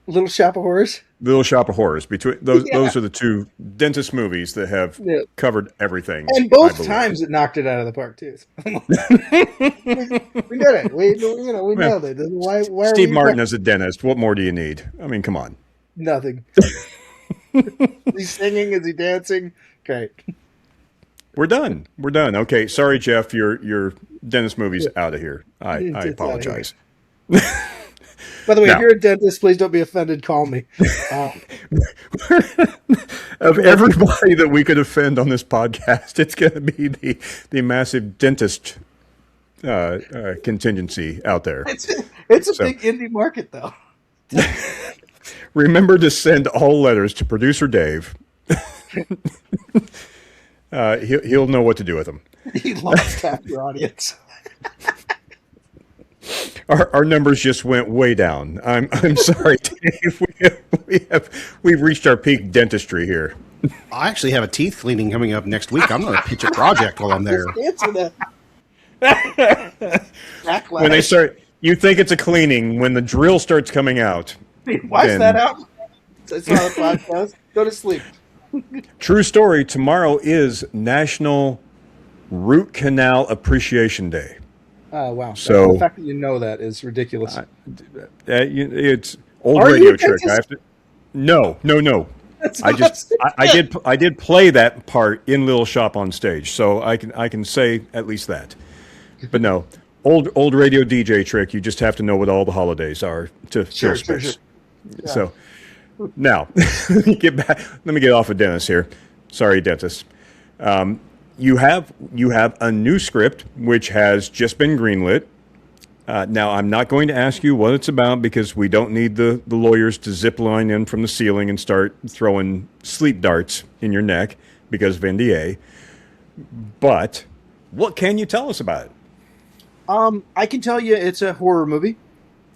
Little Shop of Horrors. Little Shop of Horrors. Those are the two dentist movies that have covered everything. And both times it knocked it out of the park too. We did it. We nailed it. Why Steve Martin as a dentist. What more do you need? I mean, come on. Nothing. Is he singing? Is he dancing? Great. We're done. Okay. Sorry, Jeff. Your dentist movie's out of here. I apologize. By the way, if you're a dentist, please don't be offended. Call me. Of everybody that we could offend on this podcast, it's going to be the massive dentist contingency out there. It's a big indie market, though. Remember to send all letters to producer Dave. He'll know what to do with them. He lost half your audience. Our numbers just went way down. I'm sorry, Dave. We've reached our peak dentistry here. I actually have a teeth cleaning coming up next week. I'm going to pitch a project while I'm there. When they start, you think it's a cleaning. When the drill starts coming out, watch that out. It's not a podcast. Go to sleep. True story. Tomorrow is National Root Canal Appreciation Day. Oh, wow. So the fact that you know that is ridiculous. It's old radio trick. I have to. No. I did play that part in Little Shop on stage, so I can say at least that. But no, old radio DJ trick. You just have to know what all the holidays are to fill space. Sure. Yeah. So now let me get back. Let me get off of Dennis here. Sorry, dentist. You have a new script which has just been greenlit. Now, I'm not going to ask you what it's about because we don't need the lawyers to zip line in from the ceiling and start throwing sleep darts in your neck because of NDA. But what can you tell us about it? I can tell you it's a horror movie.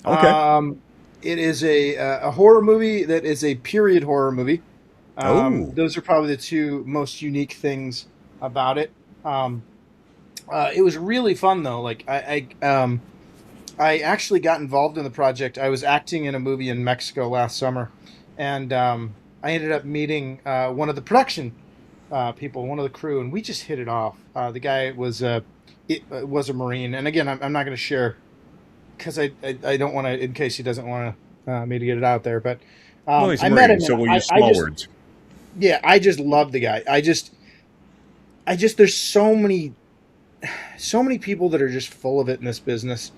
Okay. It is a horror movie that is a period horror movie. Those are probably the two most unique things about it. It was really fun though. Like I actually got involved in the project. I was acting in a movie in Mexico last summer, and I ended up meeting one of the production people, one of the crew, and we just hit it off. The guy was a Marine, and again, I'm not going to share because I don't want to, in case he doesn't want me to get it out there. But he's a I Marine, met him. so we'll use small words. Yeah, I just love the guy. I just there's so many people that are just full of it in this business.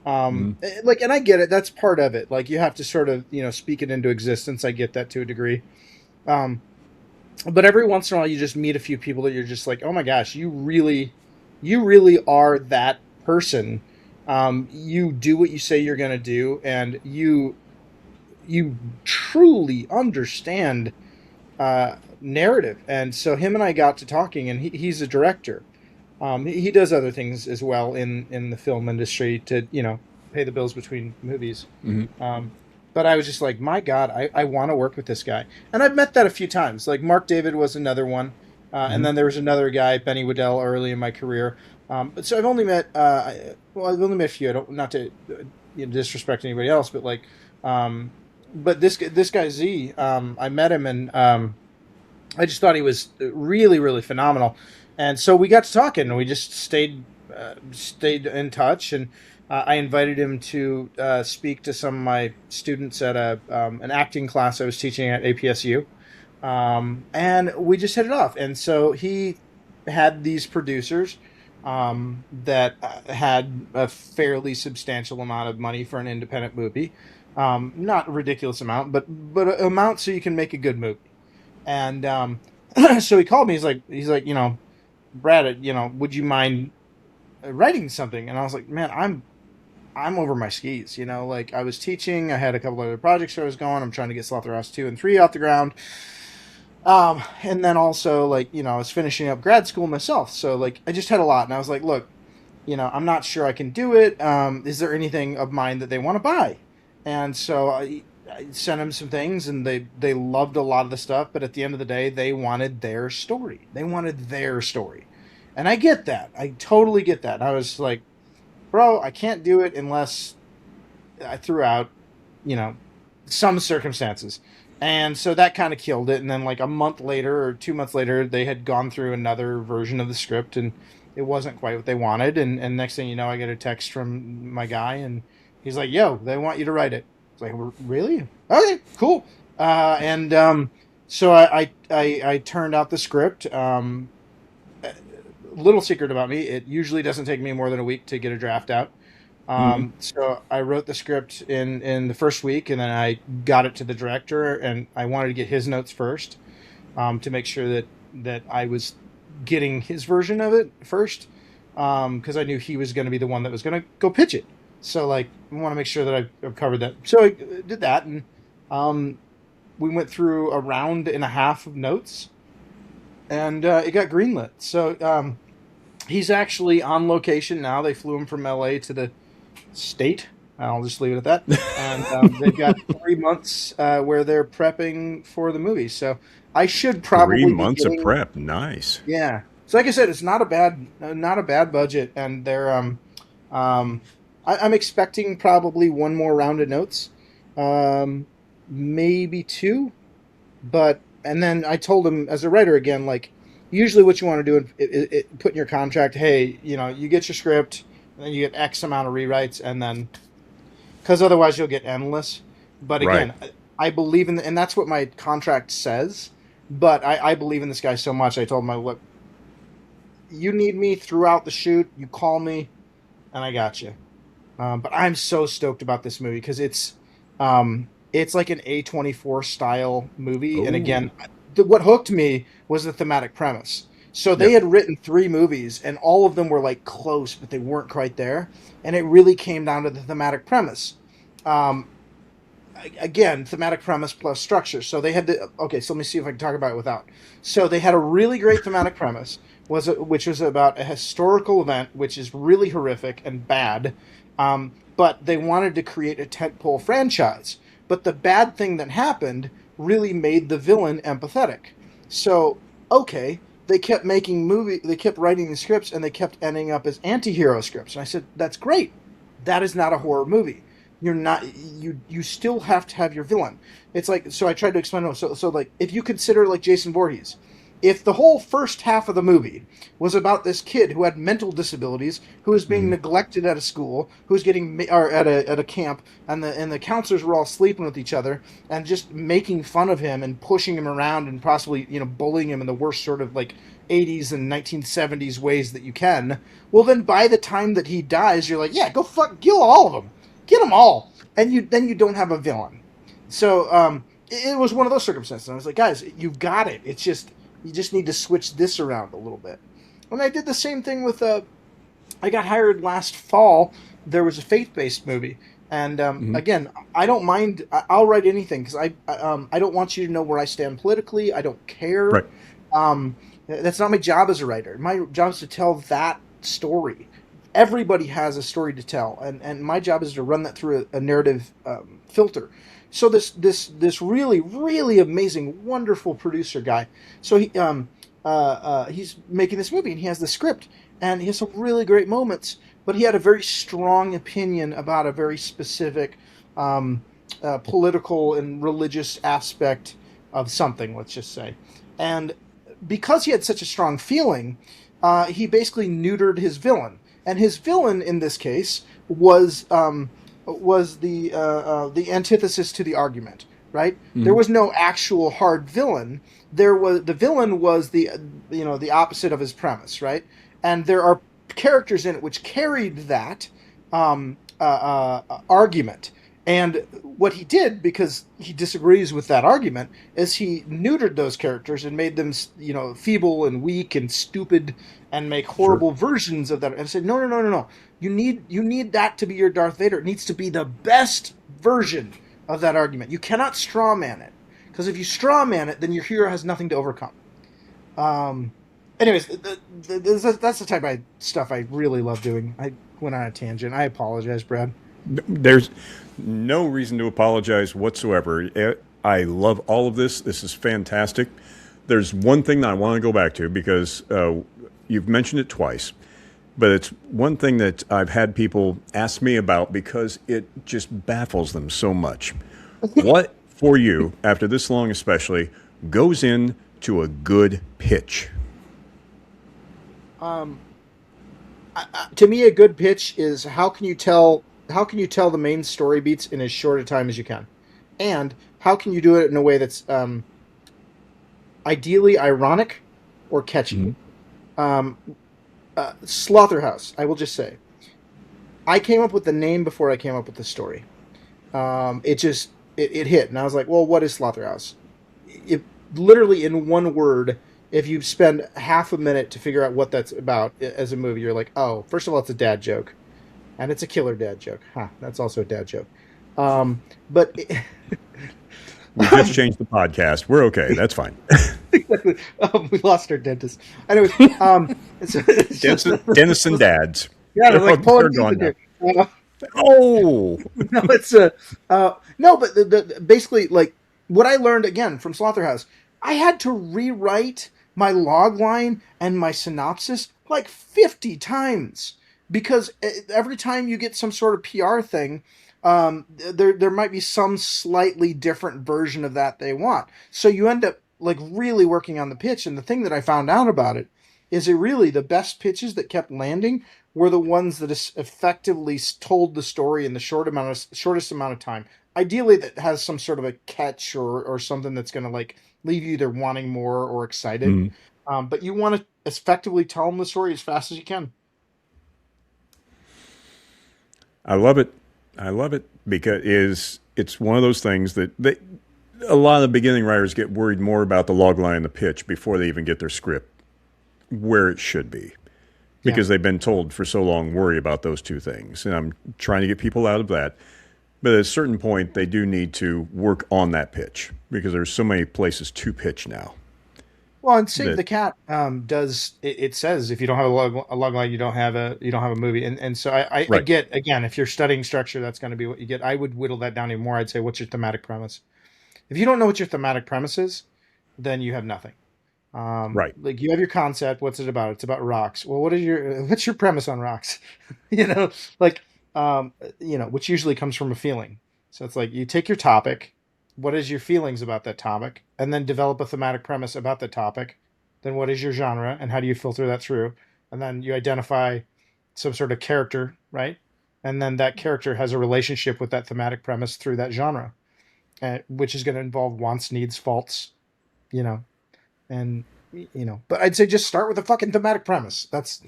Like, and I get it. That's part of it. Like, you have to sort of, speak it into existence. I get that to a degree. But every once in a while you just meet a few people that you're just like, oh my gosh, you really are that person. You do what you say you're going to do, and you truly understand narrative. And so him and I got to talking, and he's a director. He does other things as well in the film industry to, pay the bills between movies. Mm-hmm. But I was just like, my God, I want to work with this guy. And I've met that a few times. Like Mark David was another one. And then there was another guy, Benny Waddell, early in my career. But so I've only met, I've only met a few. I don't, not to disrespect anybody else, but like, but this guy Z, I met him, and I just thought he was really, really phenomenal. And so we got to talking, and we just stayed stayed in touch, and I invited him to speak to some of my students at an acting class I was teaching at APSU. And we just hit it off. And so he had these producers that had a fairly substantial amount of money for an independent movie. Not a ridiculous amount, but an amount so you can make a good movie. And so he called me. He's like, Brad, would you mind writing something? And I was like, man, I'm over my skis. Like I was teaching. I had a couple other projects I was going. I'm trying to get Slaughterhouse 2 and 3 off the ground. And then also like, I was finishing up grad school myself. So like, I just had a lot, and I was like, look, I'm not sure I can do it. Is there anything of mine that they want to buy? And so I sent them some things, and they loved a lot of the stuff. But at the end of the day, they wanted their story. And I get that. I totally get that. I was like, bro, I can't do it unless I threw out, some circumstances. And so that kind of killed it. And then like a month later or 2 months later, they had gone through another version of the script, and it wasn't quite what they wanted. And next thing you know, I get a text from my guy, and he's like, yo, they want you to write it. It's like, really? Okay, cool. So I turned out the script. Little secret about me, it usually doesn't take me more than a week to get a draft out. So I wrote the script in the first week, and then I got it to the director, and I wanted to get his notes first, to make sure that I was getting his version of it first, because I knew he was going to be the one that was going to go pitch it. So like, I want to make sure that I've covered that. So I did that, and we went through a round and a half of notes, and it got greenlit. So he's actually on location now. They flew him from LA to the state. I'll just leave it at that. And they've got 3 months where they're prepping for the movie. So I should probably 3 months of prep. Nice. Yeah. So like I said, it's not a bad budget, and they're I'm expecting probably one more round of notes, maybe two, and then I told him as a writer again, like usually what you want to do is put in your contract, hey, you get your script, and then you get X amount of rewrites, and then because otherwise you'll get endless. But again, right. I believe in and that's what my contract says. But I believe in this guy so much. I told him, look, you need me throughout the shoot. You call me, and I got you. But I'm so stoked about this movie because it's like an A24 style movie. Ooh. And again, what hooked me was the thematic premise. So they had written 3 movies, and all of them were like close, but they weren't quite there. And it really came down to the thematic premise. Again, thematic premise plus structure. So they had to. Okay, so let me see if I can talk about it without. So they had a really great thematic premise, which was about a historical event, which is really horrific and bad. But they wanted to create a tentpole franchise. But the bad thing that happened really made the villain empathetic. So, okay, they kept they kept writing the scripts, and they kept ending up as anti-hero scripts. And I said, that's great. That is not a horror movie. You're not, you still have to have your villain. It's like, so I tried to explain, so like, if you consider like Jason Voorhees, if the whole first half of the movie was about this kid who had mental disabilities, who was being neglected at a school, who was or at a camp, and the counselors were all sleeping with each other and just making fun of him and pushing him around and possibly bullying him in the worst sort of like 80s and 1970s ways that you can. Well, then by the time that he dies, you're like, yeah, go kill all of them, get them all, and then you don't have a villain. So it was one of those circumstances. I was like, guys, you've got it. It's just. You just need to switch this around a little bit. And I did the same thing with I got hired last fall. There was a faith-based movie. And again, I don't mind. I'll write anything because I don't want you to know where I stand politically. I don't care. Right. That's not my job as a writer. My job is to tell that story. Everybody has a story to tell. And my job is to run that through a narrative filter. So this really, really amazing, wonderful producer guy. So he's making this movie, and he has the script, and he has some really great moments. But he had a very strong opinion about a very specific political and religious aspect of something. Let's just say, and because he had such a strong feeling, he basically neutered his villain. and his villain in this case was the antithesis to the argument. Right? Mm-hmm. There was no actual hard villain. The villain was the opposite of his premise, right? And there are characters in it which carried that argument. And what he did, because he disagrees with that argument, is he neutered those characters and made them, feeble and weak and stupid, and make horrible versions of that. And said, no. You need that to be your Darth Vader. It needs to be the best version of that argument. You cannot straw man it, because if you straw man it, then your hero has nothing to overcome. Anyways, that's the type of stuff I really love doing. I went on a tangent. I apologize, Brad. There's no reason to apologize whatsoever. I love all of this. This is fantastic. There's one thing that I want to go back to, because you've mentioned it twice, but it's one thing that I've had people ask me about because it just baffles them so much. What, for you, after this long especially, goes into a good pitch? To me, a good pitch is how can you tell the main story beats in as short a time as you can, and how can you do it in a way that's ideally ironic or catchy. Slaughterhouse, I will just say, I came up with the name before I came up with the story. It hit, and I was like, well, what is Slaughterhouse? It literally, in one word, if you spend half a minute to figure out what that's about as a movie, you're like, oh, first of all, it's a dad joke, and it's a killer dad joke. That's also a dad joke. But we just changed the podcast. We're okay. That's fine. We lost our dentist. Anyways, dentists and dads. Yeah, they're like pulling teeth in here. Oh no, it's no, but basically, like, what I learned again from Slaughterhouse, I had to rewrite my log line and my synopsis like 50 times, because every time you get some sort of PR thing, there might be some slightly different version of that they want. So you end up like really working on the pitch. And the thing that I found out about it is the best pitches that kept landing were the ones that effectively told the story in the shortest amount of time. Ideally, that has some sort of a catch or something that's going to like leave you either wanting more or excited. Mm-hmm. But you want to effectively tell them the story as fast as you can. I love it because it's one of those things that a lot of beginning writers get worried more about the log line and the pitch before they even get their script where it should be, because they've been told for so long, worry about those two things. And I'm trying to get people out of that. But at a certain point, they do need to work on that pitch, because there's so many places to pitch now. Well, and Save the Cat does it says if you don't have a log line, you don't have a movie, and so I get, again, if you're studying structure, that's going to be what you get. I would whittle that down even more. I'd say, what's your thematic premise? If you don't know what your thematic premise is, then you have nothing. Right. Like, you have your concept. What's it about? It's about rocks. Well, what's your premise on rocks? Which usually comes from a feeling. So it's like, you take your topic. What is your feelings about that topic? And then develop a thematic premise about the topic. Then what is your genre, and how do you filter that through? And then you identify some sort of character, right? And then that character has a relationship with that thematic premise through that genre, which is going to involve wants, needs, faults, and, but I'd say just start with a fucking thematic premise. That's,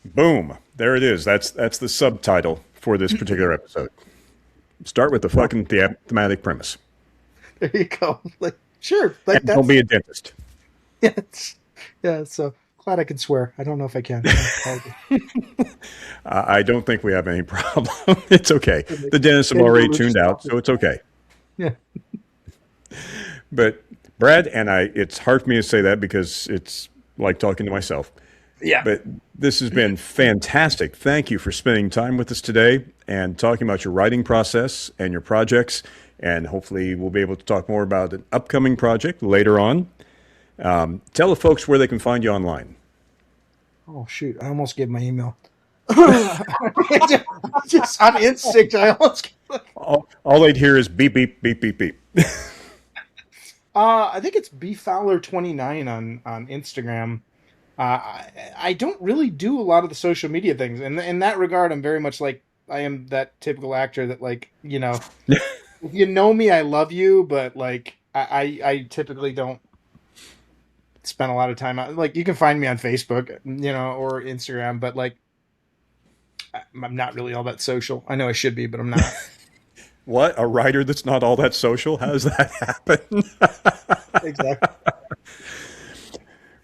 Boom. There it is. That's the subtitle for this particular episode. Start with the fucking thematic premise. There you go. Like, sure. Like, and don't be a dentist. Yeah. So glad I can swear. I don't know if I can. I don't think we have any problem. It's okay. The dentists have already tuned out, so it's okay. Yeah. But Brad and it's hard for me to say that because it's like talking to myself. Yeah. But this has been fantastic. Thank you for spending time with us today and talking about your writing process and your projects. And hopefully we'll be able to talk more about an upcoming project later on. Tell the folks where they can find you online. Oh, shoot. I almost gave my email. Just on instinct, I almost... All they'd hear is beep, beep, beep, beep, beep. I think it's bfowler29 on Instagram. I don't really do a lot of the social media things, and in that regard, I'm very much like I am that typical actor that, like, if you know me, I love you, but like I typically don't spend a lot of time on, like, you can find me on Facebook, or Instagram, but like I'm not really all that social. I know I should be, but I'm not. What? A writer that's not all that social? How does that happen? Exactly.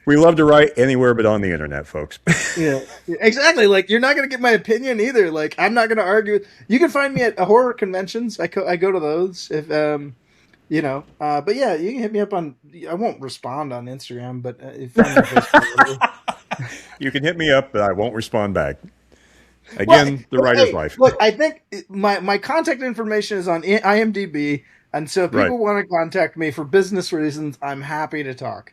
We love to write anywhere but on the internet, folks. Yeah, exactly. Like, you're not going to get my opinion either. Like, I'm not going to argue. You can find me at horror conventions. I go to those if but yeah, you can hit me up on. I won't respond on Instagram, but if I'm on Facebook, You can hit me up, but I won't respond back. Again, the writer's life. Look, I think my contact information is on IMDb, and so if people want to contact me for business reasons, I'm happy to talk.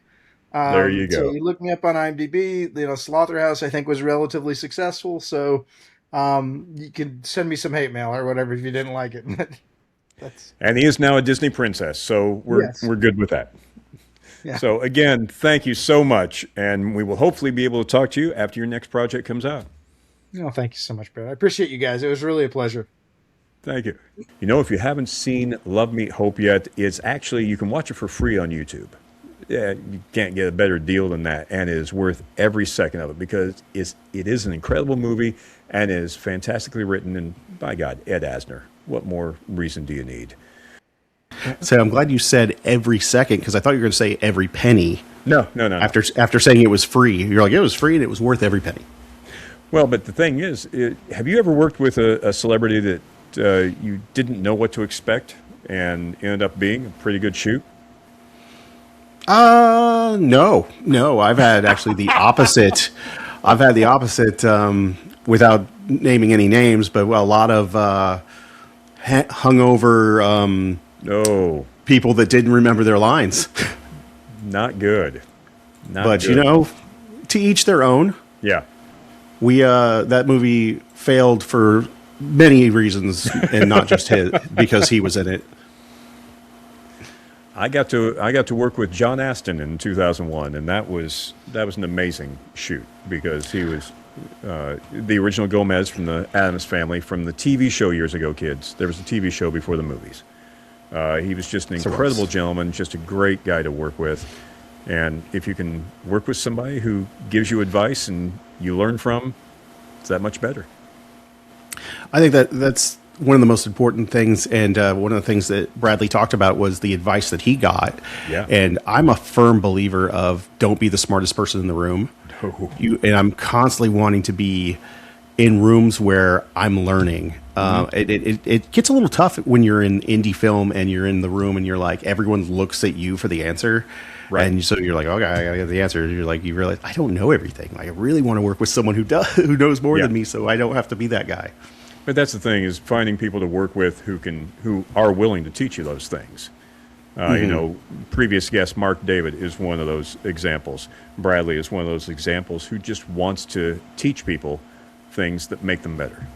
There you go. So you look me up on IMDb. Slaughterhouse, I think, was relatively successful. So you can send me some hate mail or whatever if you didn't like it. And he is now a Disney princess, so we're good with that. Yeah. So again, thank you so much, and we will hopefully be able to talk to you after your next project comes out. No, thank you so much, Brad. I appreciate you guys. It was really a pleasure. Thank you. If you haven't seen Love Meet Hope yet, it's actually, you can watch it for free on YouTube. Yeah, you can't get a better deal than that, and it is worth every second of it because it is an incredible movie and is fantastically written. And by God, Ed Asner, what more reason do you need? So I'm glad you said every second, because I thought you were going to say every penny. No. After saying it was free, you're like, it was free and it was worth every penny. Well, but the thing is, have you ever worked with a celebrity that you didn't know what to expect and ended up being a pretty good shoot? No. I've had actually the opposite. I've had the opposite, without naming any names, but a lot of hungover people that didn't remember their lines. Not good. But good. To each their own. Yeah. We that movie failed for many reasons, and not just because he was in it. I got to work with John Aston in 2001, and that was an amazing shoot because he was the original Gomez from the Addams Family from the TV show years ago. Kids, there was a TV show before the movies. He was just an incredible gentleman, just a great guy to work with. And if you can work with somebody who gives you advice and you learn from, it's that much better. I think that's one of the most important things, and one of the things that Bradley talked about was the advice that he got. Yeah. And I'm a firm believer of don't be the smartest person in the room. No. And I'm constantly wanting to be in rooms where I'm learning. It gets a little tough when you're in indie film and you're in the room and you're like, everyone looks at you for the answer. Right. And so you're like, okay, I gotta get the answer. You're like, you realize I don't know everything. Like, I really want to work with someone who knows more than me, so I don't have to be that guy. But that's the thing, is finding people to work with who are willing to teach you those things. Previous guest Mark David is one of those examples. Bradley is one of those examples who just wants to teach people things that make them better.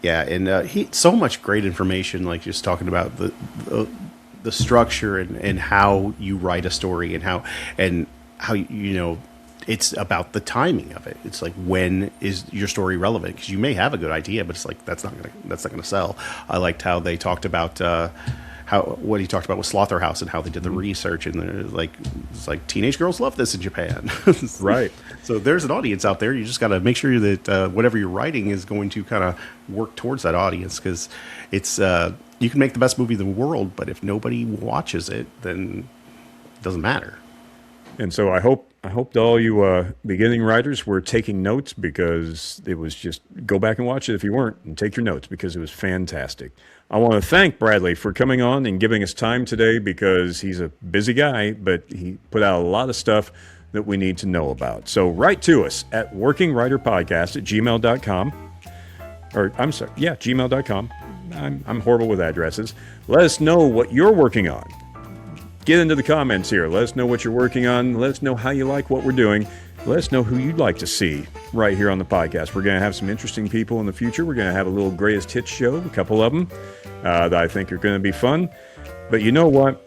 Yeah, and he so much great information, like just talking about the structure and how you write a story and how it's about the timing of it. It's like, when is your story relevant? Because you may have a good idea, but it's like that's not gonna sell. I liked how they talked about what he talked about with Slaughterhouse and how they did the research, and it's like teenage girls love this in Japan. Right. So there's an audience out there. You just got to make sure that whatever you're writing is going to kind of work towards that audience, because it's you can make the best movie in the world, but if nobody watches it, then it doesn't matter. And so I hope to all you beginning writers were taking notes, because it was just, go back and watch it if you weren't, and take your notes, because it was fantastic. I want to thank Bradley for coming on and giving us time today, because he's a busy guy, but he put out a lot of stuff that we need to know about. So write to us at workingwriterpodcast@gmail.com. Or I'm sorry, yeah, gmail.com. I'm horrible with addresses. Let us know what you're working on. Get into the comments here. Let us know what you're working on. Let us know how you like what we're doing. Let us know who you'd like to see right here on the podcast. We're going to have some interesting people in the future. We're going to have a little greatest hits show, a couple of them, that I think are going to be fun. But you know what?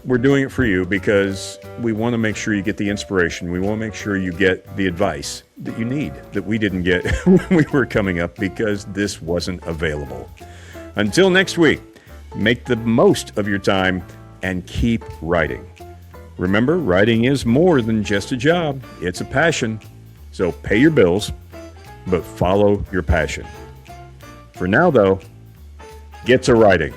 But we're doing it for you because we want to make sure you get the inspiration. We want to make sure you get the advice that you need that we didn't get when we were coming up because this wasn't available. Until next week, make the most of your time and keep writing. Remember, writing is more than just a job. It's a passion. So pay your bills, but follow your passion. For now, though, get to writing.